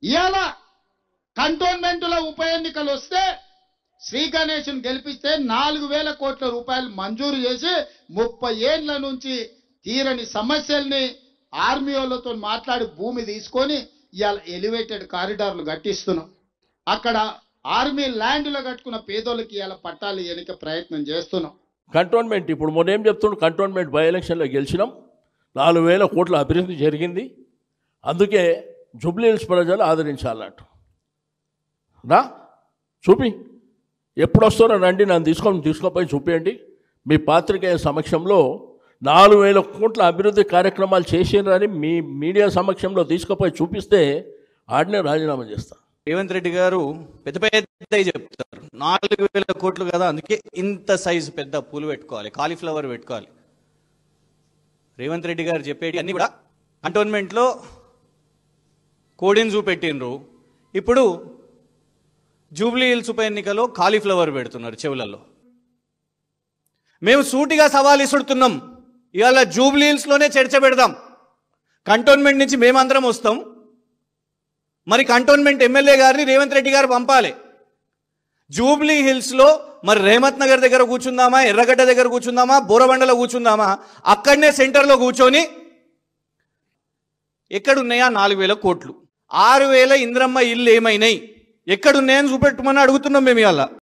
ఇవాళ కంటోన్మెంట్లో ఉప ఎన్నికలు వస్తే శ్రీ గణేష్ను గెలిపిస్తే 4,000 కోట్ల రూపాయలు మంజూరు చేసి 30 ఏళ్ల నుంచి తీరని సమస్యల్ని ఆర్మీ వాళ్ళతో మాట్లాడి భూమి తీసుకొని ఇవాళ ఎలివేటెడ్ కారిడార్లు కట్టిస్తున్నాం. అక్కడ ఆర్మీ ల్యాండ్లో కట్టుకున్న పేదోళ్ళకి ఇవాళ పట్టాలు ఎన్నిక ప్రయత్నం చేస్తున్నాం. కంటోన్మెంట్ ఇప్పుడు మొన్న ఏం చెప్తున్నాడు, కంటోన్మెంట్ బై ఎలక్షన్లో గెలిచినాం, 4,000 కోట్ల అభివృద్ధి జరిగింది, అందుకే జూబ్లీ హిల్స్ ప్రజలు ఆదరించాలన్నట్టు. రా చూపి, ఎప్పుడు వస్తారో రండి, నన్ను తీసుకొని చూపించండి. మీ పాత్రికేయ సమక్షంలో 4,000 కోట్ల అభివృద్ధి కార్యక్రమాలు చేసినారని మీ మీడియా సమక్షంలో తీసుకుపోయి చూపిస్తే ఆడనే రాజీనామా చేస్తా. రేవంత్ రెడ్డి గారు పెద్ద పెద్ద చెప్తారు, 4,000 కోట్లు కదా, అందుకే ఇంత సైజు పెద్ద పూలు పెట్టుకోవాలి, కాలీఫ్లవర్ పెట్టుకోవాలి. రేవంత్ రెడ్డి గారు చెప్పేటి అన్నీ కూడా కంటోన్మెంట్లో కోడిని చూపెట్టినరు, ఇప్పుడు జూబ్లీ హిల్స్ ఉప ఎన్నికలో కాలీఫ్లవర్ పెడుతున్నారు చెవులలో. మేము సూటిగా సవాల్ ఇస్తున్నాం, ఇవాళ జూబ్లీ హిల్స్లోనే చర్చ పెడదాం. కంటోన్మెంట్ నుంచి మేమందరం వస్తాం, మరి కంటోన్మెంట్ ఎమ్మెల్యే గారిని రేవంత్ రెడ్డి గారు పంపాలి. జూబ్లీ హిల్స్లో మరి రేమత్ నగర్ దగ్గర కూర్చుందామా, ఎర్రగడ్డ దగ్గర కూర్చుందామా, బోరబండలో కూర్చుందామా, అక్కడనే సెంటర్లో కూర్చొని ఎక్కడున్నాయా 4,000 కోట్లు, 6,000 ఇంద్రమ్మ ఇల్లు ఏమైనాయి, ఎక్కడున్నాయని చూపెట్టమని అడుగుతున్నాం మేము ఇవాళ.